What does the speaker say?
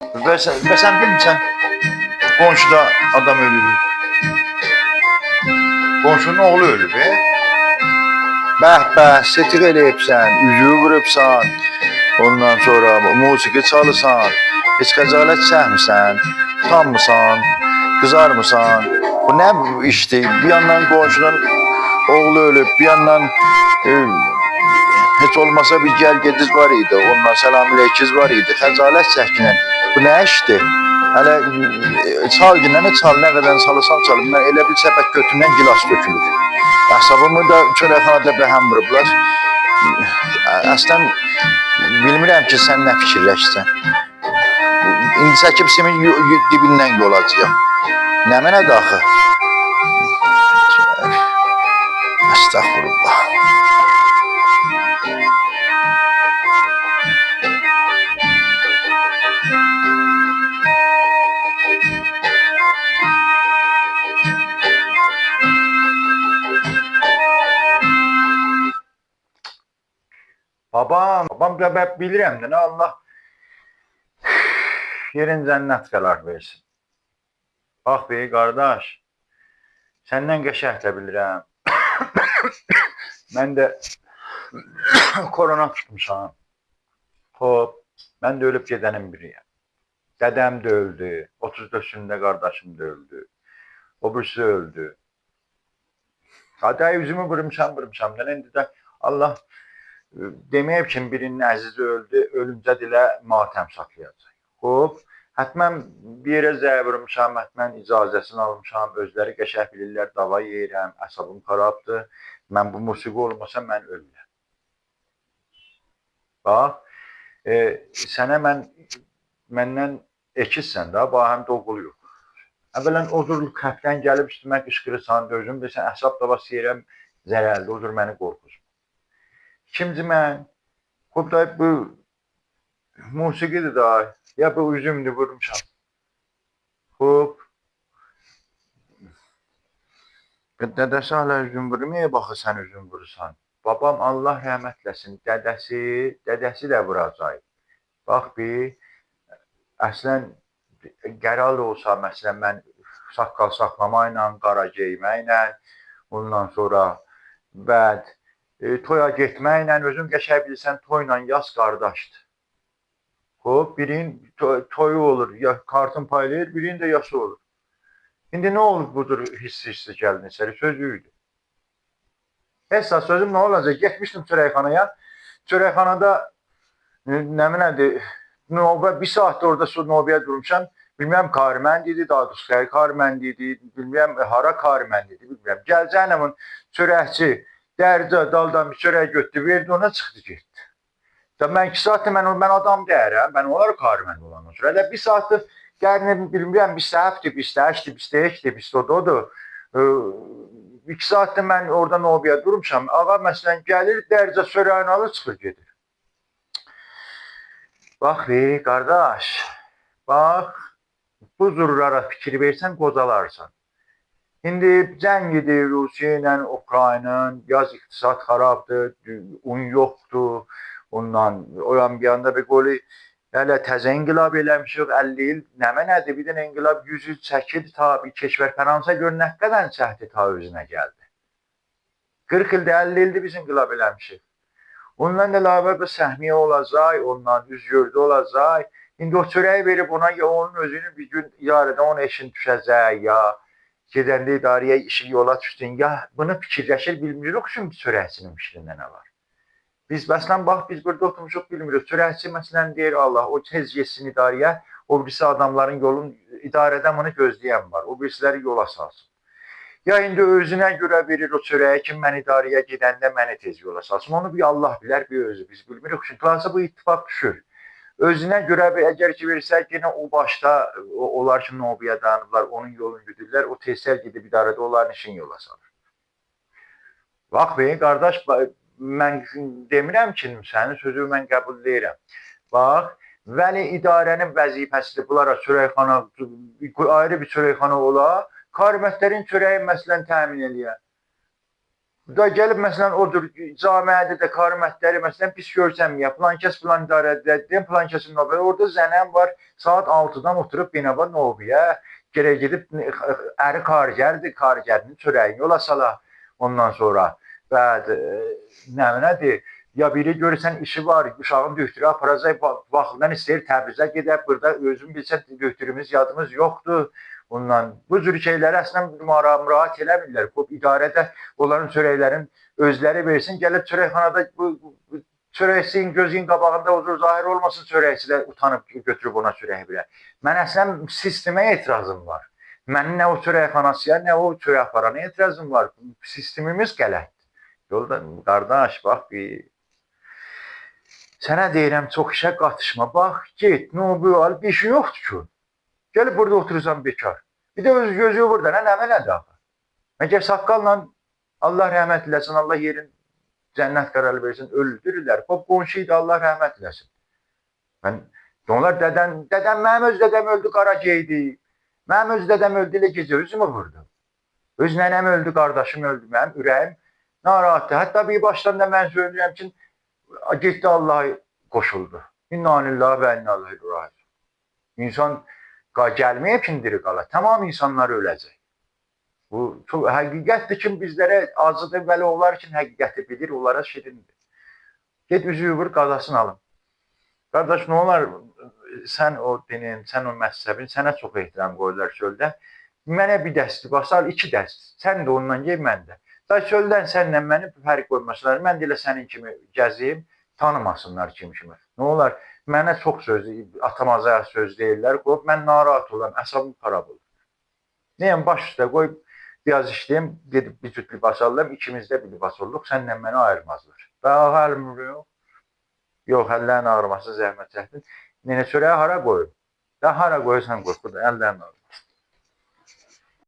Və sən bilmirsən, qonşuda adam ölüb, qonşunun oğlu ölüb. Bəh bəh, setik eləyibsən, üzüyü vurubsan, ondan sonra musiqi çalırsan, heç xəcalət çəkmirsən, utanmırsan, qızarmırsan. Bu nə işdir? Bir yandan qonşunun oğlu ölüb, bir yandan heç olmasa bir gəl-gediz var idi, ondan salam-əleykiz var idi, xəcalət çəkinən. Bu nə işdir? Hələ çal günə çal, nə qədər çalırsan çal. Mən elə bir səpət götündən gilas tökülür. Əsabımı da çörəkxanada bəhəm vurublar. Əslən bilmirəm ki, sən nə fikirləşsən. İndi çəkib simin dibindən yolacağam. Nə mənədir axı? Əstəğfurullah. Babam da ben bilirəm də, Allah yerin cənnət qərar versin. Bax bey qardaş, səndən qəşəng də bilirəm. Mən də korona tutmuşam. Hop, mən də ölüb gedənin biriyəm. Dədəm də öldü, 34-sündə qardaşım da öldü. O birisi öldü. Hatta üzümü vurmuşam da, indi də Allah deməyib ki, birinin əzizi öldü, ölüncə dilə matəm saxlayacaq. Hop, hətmən bir yerə zəyə vurmuşam, hətmən icazəsini almışam, özləri qəşəng bilirlər, dava yeyirəm, əsabım xarabdır. Mən bu musiqi olmasa mən ölürəm. Bax, sənə məndən ekizsən də, həm də oğul yox. Əvvələn o cür xəfdən gəlib üstümə qışqırırsan, özüm bilirsən, əsab davası yerəm zərərli, o cür məni qorxursun. İkinci mən, da bu musiqidir da, ya bu üzümdür vurmuşam. Hop. Dədəsi hala üzüm vurmaya baxı sən üzüm vurursan. Babam Allah rəhmətləsin, dədəsi də vuracaq. Bax bir, əslən qəral olsa, məsələn mən saqqal saxlamayla, qara geyməklə, ondan sonra bəd, toya getməklə, özün qəşəng bilirsən, toyla yas qardaşdır. Hop, birinin toyu olur, kartın paylayır, birinin də yası olur. İndi nə olub budur hissi gəldin içəri, sözüydü. Əsas sözüm nə olacaq? Getmişdim çörəkxanaya, çörəkxanada nə nədir, bir saatdə orada növbəyə durmuşam, bilməm karmənd idi, daha doğrusu xəyir karmənd idi, bilməm hara karmənd idi, bilməm. Gəlcənəmin çörəkçi, dərcə daldan bir çörək götürdü, verdi ona, çıxdı getdi. Mən 2 saatdır mən adam deyərəm, mən onları karmənd olandan sonra. Elə 1 saatdır gəlin bilmirəm, bir səhvdir, bir istəyişdir, bir istəyişdir, bir stododur. 2 saatdır mən orada növbəyə durmuşam. Ağa məsələn gəlir, dərcə çörəyini alır, çıxır gedir. Bax qardaş, bax bu zurlara fikir versən qocalarsan. İndi cəng edir Rusiya ilə Ukraynanın, yaz iqtisad xarabdır, un yoxdur. Ondan o yan bir yanda bir qoli hələ təzə inqilab eləmişik 50 il. Nədir? Bir dənə inqilab 100 il çəkildi ta bir keşvərpənansa gör nə qədər çəkdi ta özünə gəldi. 40 ildə 50 ildir biz inqilab eləmişik. Ondan əlavə bir səhmiyə olacaq, ondan üz-gördü olacaq. İndi o çörəyi verib ona ya onun özünü bir gün idarədə onun eşin düşəcək ya gedəndə idarəyə işi yola düşdün ya bunu fikirləşir bilmirik ki çörəkçinin işində nə var. Biz məsələn bax biz burada oturmuşuq bilmirik. Çörəkçi məsələn deyir Allah o tez yesin idarəyə, o birisi adamların yolun idarədən bunu gözləyən var. O birisiləri yola salsın. Ya indi özünə görə verir o çörəyi ki mən idarəyə gedəndə məni tez yola salsın. Onu bir Allah bilər, bir özü biz bilmirik. Çünki bu ittifaq düşür. Özünə görə əgər ki versək yenə o başda onlar ki növbəyə dayanıblar, onun yolunu güdürlər, o tezsəl gedib idarədə onların işini yola salır. Bax qardaş, mən demirəm ki, sənin sözü mən qəbul deyirəm. Bax, vəli idarənin vəzifəsidir, bunlara çörəkxana, ayrı bir çörəkxana ola, karmətlərin çörəyi məsələn təmin eləyər. Da gəlib məsələn odur camiədə də karmətləri məsələn pis görsənməyə, filan kəs filan idarədə, filan kəsin növbədə orada zənəm var, saat 6-dan oturub binaba noviyə, gerək gedib əri kargərdir, kargərinin çörəyini yola sala ondan sonra. Və nədir? Ya biri görürsən işi var, uşağın döktürü aparacaq, vaxtından istəyir Təbrizə gedək, burada özün bilsən döktürümüz yadımız yoxdur. Ondan bu cür şeyləri əslən müraciət eləmirlər. Bu idarədə onların çörəklərin özləri versin, gəlib çörəkxanada bu çörəkçinin gözün qabağında huzur zahir olmasın, çörəkçi də utanıb götürüb ona çörək bilər. Mən əslən sistemə etirazım var. Mənim nə o çörəkxanasıya, nə o çörək aparana etirazım var. Sistemimiz qələtdir. Yolda qardaş, bax bir sənə deyirəm, çox işə qatışma. Bax, get, növbə al, bir şey yoxdur ki. Gəlib burada oturursan bekar. Bir də öz gözü burada, nə elədi axı? Məgər saqqalla Allah rəhmət eləsin, Allah yerin cənnət qərarı versin, öldürürlər. Bu qonşu idi, Allah rəhmət eləsin. Onlar dədəm, mənim öz dədəm öldü, qara geydi. Mənim öz dədəm öldü, elə gecə özümü vurdu. Öz nənəm öldü, qardaşım öldü, mənim ürəyim narahatdır. Hətta bir başdan da mən söyləyirəm ki, getdi Allah'a qoşuldu. İnna lillahi və inna ileyhi raciun. İnsan gəlməyib ki, diri qala. Tamam insanlar öləcək. Bu çox həqiqətdir ki, bizlərə acıdır, bəli onlar üçün həqiqəti bilir, onlara şirindir. Get üzüyü vur, qazasını alın. Qardaş, nə olar, sən o dinin, sən o məzhəbin, sənə çox ehtiram qoyurlar çöldə. Mənə bir dəsti basar, 2 dəst. Sən də ondan ye, mən də. Da çöldən sənlə məni fərq qoymasınlar. Mən də elə sənin kimi gəziyim, tanımasınlar kimi. Nə olar, mənə çox söz, atamaza söz deyirlər, qoyub mən narahat olan, əsabım xarab olur. Nəyəm, baş üstə qoyub, biraz işləyim, gedib bir cüt libas alırım, ikimiz də bir libas olduq, sənlə məni ayırmazlar. Daha həlim yox. Yox, əllərin ağrıması zəhmət çəkdir. Nenə çörəyə hara qoyur? Da hara qoyursan qoy, burada əllərin ağrır.